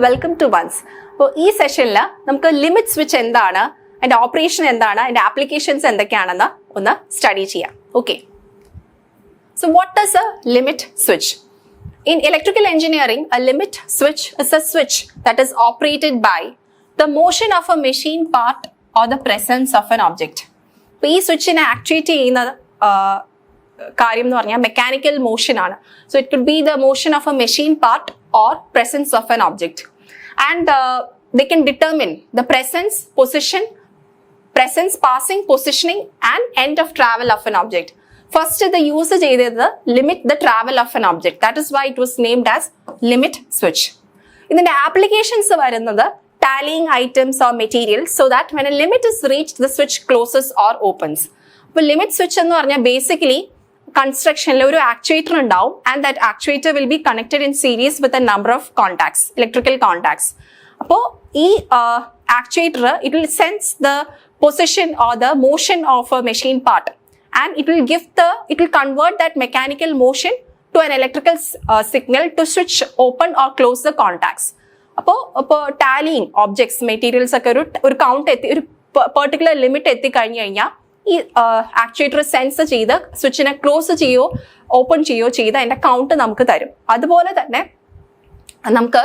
welcome to once. So, in this session, we will limit switch and operation and applications and study. Okay. So, what is a limit switch? In electrical engineering, a limit switch is a switch that is operated by the motion of a machine part or the presence of an object. So, this switch is actuated mechanical motion. So, it could be the motion of a machine part or presence of an object. And they can determine the presence, passing, positioning and end of travel of an object. First, the usage is the limit the travel of an object. That is why it was named as limit switch. In the applications of tallying items or materials so that when a limit is reached, the switch closes or opens. But limit switch is basically construction ഒരു actuator ഉണ്ടാവും and that actuator will be connected in series with a number of contacts, electrical contacts. അപ്പോൾ ഈ actuator, it will sense the position or the motion of a machine part and it will convert that mechanical motion to an electrical signal to switch open or close the contacts. അപ്പോൾ tallying objects, materials ഒക്കെ ഒരു count ഒരു particular limit എത്തിക്കഴിഞ്ഞു കഴിഞ്ഞാൽ ഈ actuator sense ചെയ്ത് സ്വിച്ചിനെ close ചെയ്യോ open ചെയ്യോ ചെയ്ത് അതിന്റെ കൗണ്ട് നമുക്ക് തരും. അതുപോലെ തന്നെ നമുക്ക്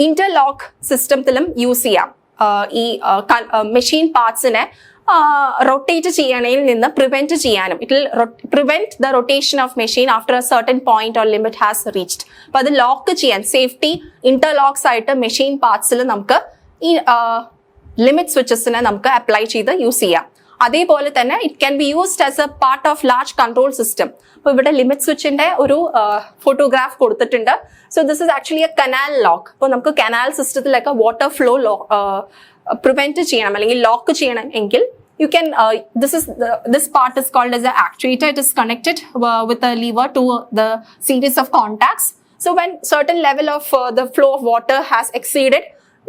ഇന്റർലോക്ക് സിസ്റ്റത്തിലും യൂസ് ചെയ്യാം. ഈ മെഷീൻ പാർട്സിനെ റൊട്ടേറ്റ് ചെയ്യണയിൽ നിന്ന് പ്രിവെന്റ് ചെയ്യാനും it will prevent the rotation of machine after A certain point or limit has reached. അപ്പൊ അത് ലോക്ക് ചെയ്യാൻ സേഫ്റ്റി ഇന്റർലോക്സ് ആയിട്ട് മെഷീൻ പാർട്സിൽ നമുക്ക് ഈ ലിമിറ്റ് സ്വിച്ചസിനെ നമുക്ക് അപ്ലൈ ചെയ്ത് യൂസ് ചെയ്യാം. അതേപോലെ തന്നെ it can be used as A part of large control system. അപ്പോൾ ഇവിടെ ലിമിറ്റ് സ്വിച്ചിന്റെ ഒരു ഫോട്ടോഗ്രാഫ് കൊടുത്തിട്ടുണ്ട്. So this is actually A canal lock. അപ്പോൾ നമുക്ക് കനാൽ സിസ്റ്റത്തിലൊക്കെ വാട്ടർ ഫ്ലോ പ്രിവെന്റ് ചെയ്യണം അല്ലെങ്കിൽ ലോക്ക് ചെയ്യണം എങ്കിൽ you can this part is called as an actuator. It is connected with a lever to the series of contacts. So when certain level of the flow of water has exceeded,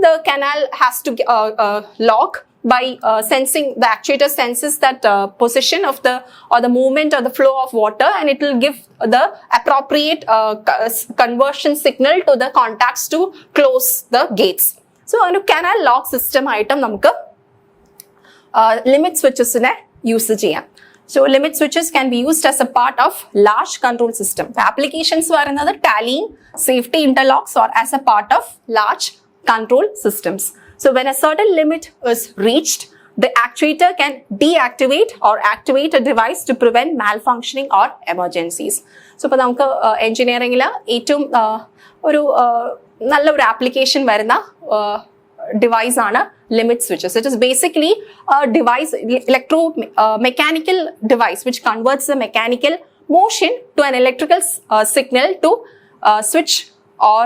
the canal has to lock by sensing, the actuator senses that position of the movement or the flow of water and it will give the appropriate conversion signal to the contacts to close the gates. So a canal lock system item namukku limit switches ne use cheyam. So limit switches can be used as a part of large control system. The applications varunathu tallying, safety interlocks or as a part of large control systems. So when a certain limit is reached, the actuator can deactivate or activate a device to prevent malfunctioning or emergencies. So ഇപ്പോൾ നമുക്ക് എഞ്ചിനീയറിംഗിൽ ഏറ്റവും ഒരു നല്ല ഒരു application വരുന്ന device ആണ് limit switches. It is basically a device, mechanical device which converts the mechanical motion to an electrical signal to switch or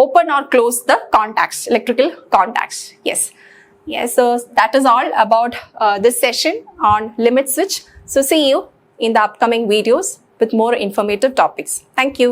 open or close the contacts, electrical contacts. Yes, so that is all about this session on limit switch. So see you in the upcoming videos with more informative topics. Thank you.